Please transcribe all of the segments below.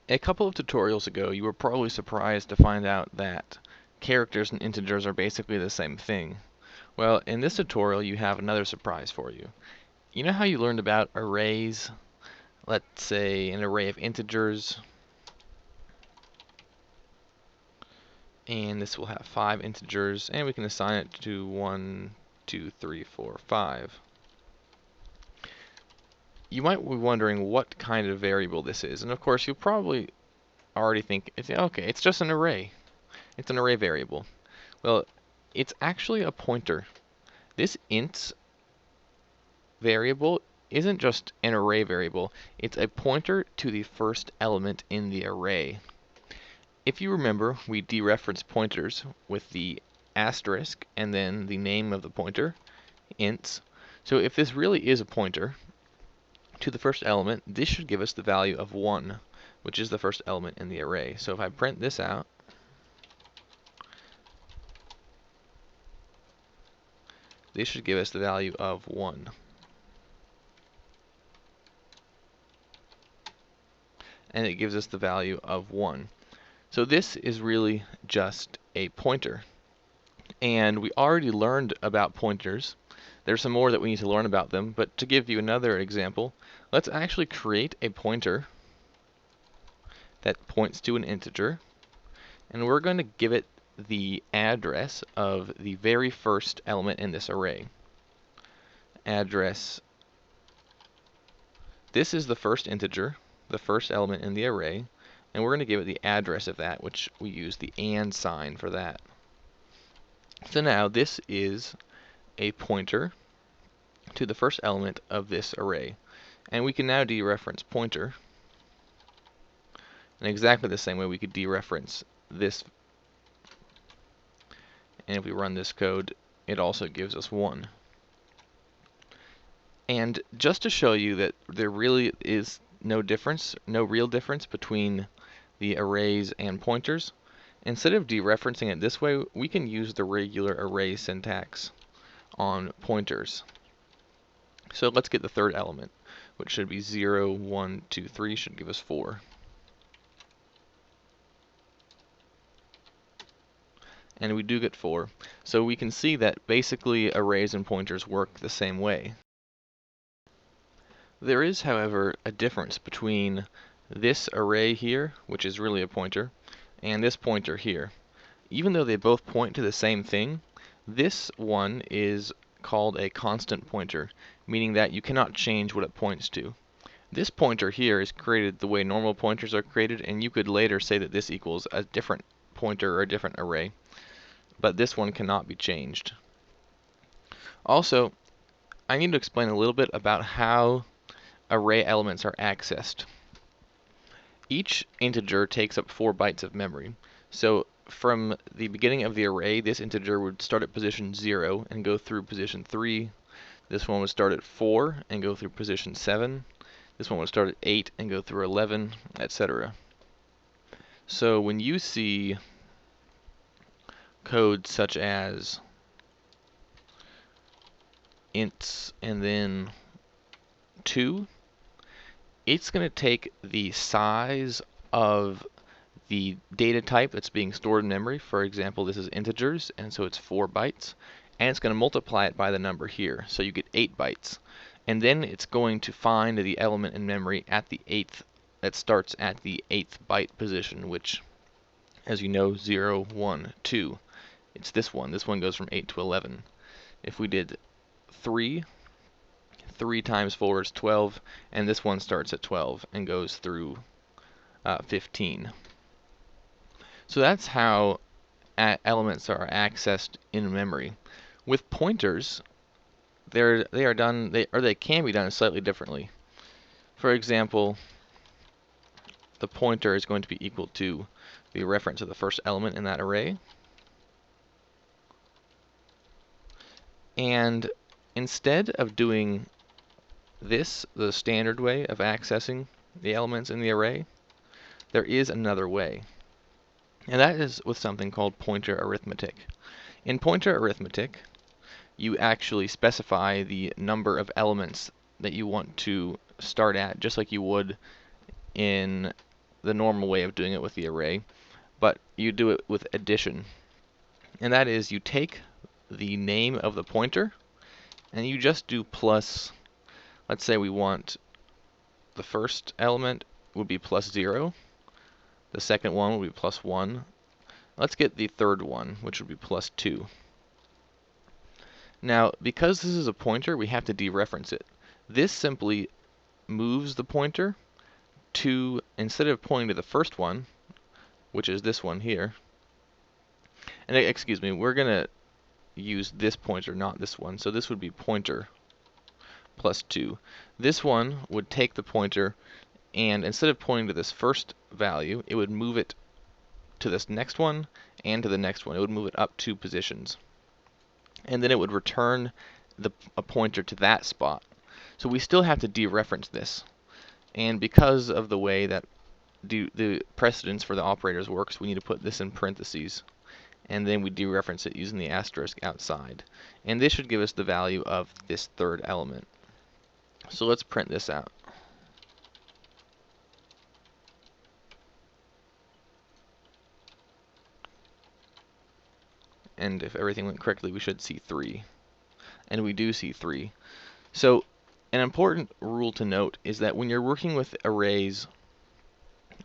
A couple of tutorials ago, you were probably surprised to find out that characters and integers are basically the same thing. Well, in this tutorial, you have another surprise for you. You know how you learned about arrays? Let's say an array of integers, and this will have 5 integers, and we can assign it to 1, 2, 3, 4, 5. You might be wondering what kind of variable this is, and of course you'll probably already think, okay, it's just an array. It's an array variable. Well, it's actually a pointer. This int variable isn't just an array variable, it's a pointer to the first element in the array. If you remember, we dereference pointers with the asterisk and then the name of the pointer, ints. So if this really is a pointer to the first element, this should give us the value of 1, which is the first element in the array. So if I print this out, this should give us the value of 1. And it gives us the value of 1. So this is really just a pointer. And we already learned about pointers. There's some more that we need to learn about them, but to give you another example, let's actually create a pointer that points to an integer, and we're going to give it the address of the very first element in this array. Address, this is the first integer, the first element in the array, and we're going to give it the address of that, which we use the and sign for that. So now this is a pointer to the first element of this array. And we can now dereference pointer in exactly the same way we could dereference this. And if we run this code, it also gives us 1. And just to show you that there really is no difference, no real difference between the arrays and pointers, instead of dereferencing it this way, we can use the regular array syntax on pointers. So let's get the third element, which should be 0, 1, 2, 3, should give us 4. And we do get 4. So we can see that basically arrays and pointers work the same way. There is, however, a difference between this array here, which is really a pointer, and this pointer here. Even though they both point to the same thing, this one is called a constant pointer, meaning that you cannot change what it points to. This pointer here is created the way normal pointers are created, and you could later say that this equals a different pointer or a different array. But this one cannot be changed. Also, I need to explain a little bit about how array elements are accessed. Each integer takes up 4 bytes of memory. So from the beginning of the array, this integer would start at position 0 and go through position 3. This one would start at 4 and go through position 7. This one would start at 8 and go through 11, etc. So when you see code such as ints and then 2, it's going to take the size of the data type that's being stored in memory. For example, this is integers, and so it's 4 bytes, and it's going to multiply it by the number here, so you get 8 bytes. And then it's going to find the element in memory at the 8th, that starts at the 8th byte position, which, as you know, 0, 1, 2. It's this one. This one goes from 8 to 11. If we did 3 times 4 is 12, and this one starts at 12 and goes through 15. So that's how elements are accessed in memory. With pointers, they can be done slightly differently. For example, the pointer is going to be equal to the reference of the first element in that array. And instead of doing this, the standard way of accessing the elements in the array, there is another way. And that is with something called pointer arithmetic. In pointer arithmetic, you actually specify the number of elements that you want to start at, just like you would in the normal way of doing it with the array, but you do it with addition. And that is, you take the name of the pointer and you just do plus. Let's say we want the first element would be plus 0, the second one would be plus 1. Let's get the third one, which would be plus 2. Now, because this is a pointer, we have to dereference it. This simply moves the pointer to, instead of pointing to the first one, which is this one here, and excuse me, we're going to use this pointer, not this one, so this would be pointer plus 2. This one would take the pointer, and instead of pointing to this first value, it would move it to this next one and to the next one. It would move it up 2 positions. And then it would return a pointer to that spot. So we still have to dereference this. And because of the way that the precedence for the operators works, we need to put this in parentheses. And then we dereference it using the asterisk outside. And this should give us the value of this third element. So let's print this out. And if everything went correctly, we should see 3. And we do see 3. So an important rule to note is that when you're working with arrays,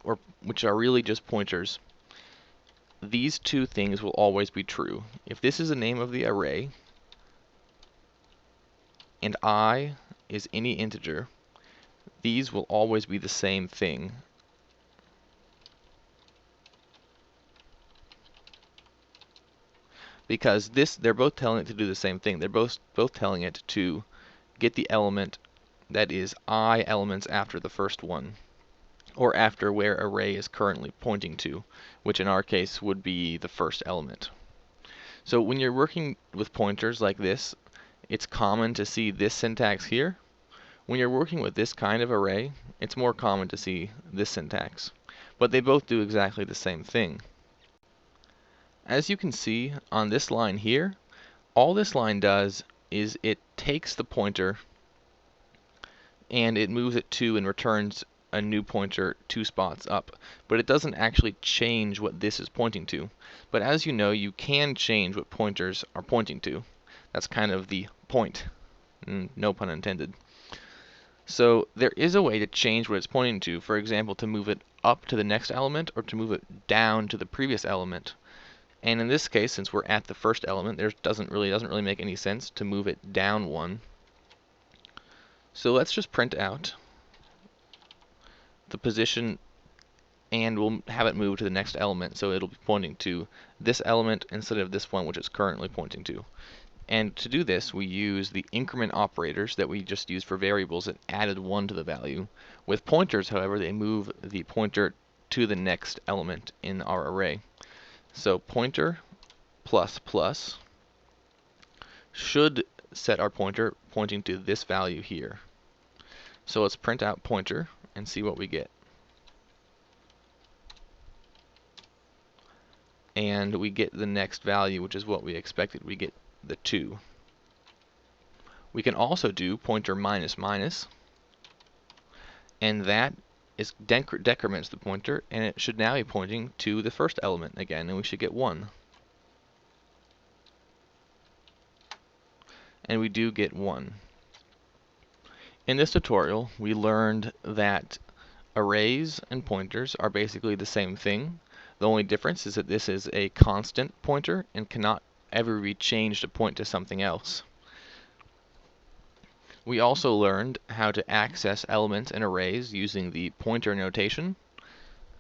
or which are really just pointers, these two things will always be true. If this is the name of the array, and I is any integer, these will always be the same thing. Because they're both telling it to do the same thing. They're both telling it to get the element that is I elements after the first one, or after where array is currently pointing to, which in our case would be the first element. So when you're working with pointers like this, it's common to see this syntax here. When you're working with this kind of array, it's more common to see this syntax. But they both do exactly the same thing. As you can see on this line here, all this line does is it takes the pointer and it moves it to and returns a new pointer 2 spots up. But it doesn't actually change what this is pointing to. But as you know, you can change what pointers are pointing to. That's kind of the point. No pun intended. So there is a way to change what it's pointing to. For example, to move it up to the next element or to move it down to the previous element. And in this case, since we're at the first element, there doesn't really make any sense to move it down 1. So let's just print out the position, and we'll have it move to the next element, so it'll be pointing to this element instead of this one, which it's currently pointing to. And to do this, we use the increment operators that we just used for variables that added 1 to the value. With pointers, however, they move the pointer to the next element in our array. So pointer plus plus should set our pointer pointing to this value here. So let's print out pointer and see what we get. And we get the next value, which is what we expected. We get the 2. We can also do pointer minus minus, and that decrements the pointer, and it should now be pointing to the first element again, and we should get 1. And we do get 1. In this tutorial, we learned that arrays and pointers are basically the same thing. The only difference is that this is a constant pointer and cannot ever be changed to point to something else. We also learned how to access elements in arrays using the pointer notation,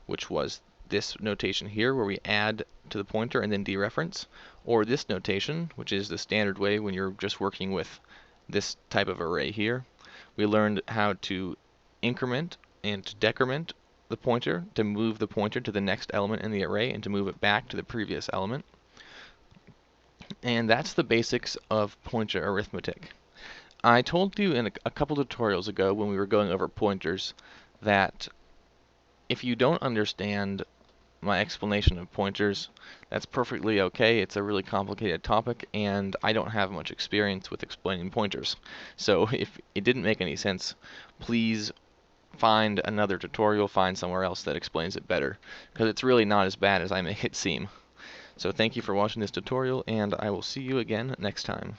which was this notation here where we add to the pointer and then dereference, or this notation, which is the standard way when you're just working with this type of array here. We learned how to increment and to decrement the pointer, to move the pointer to the next element in the array and to move it back to the previous element. And that's the basics of pointer arithmetic. I told you in a couple tutorials ago when we were going over pointers that if you don't understand my explanation of pointers, that's perfectly okay. It's a really complicated topic, and I don't have much experience with explaining pointers. So if it didn't make any sense, please find another tutorial, find somewhere else that explains it better, because it's really not as bad as I make it seem. So thank you for watching this tutorial, and I will see you again next time.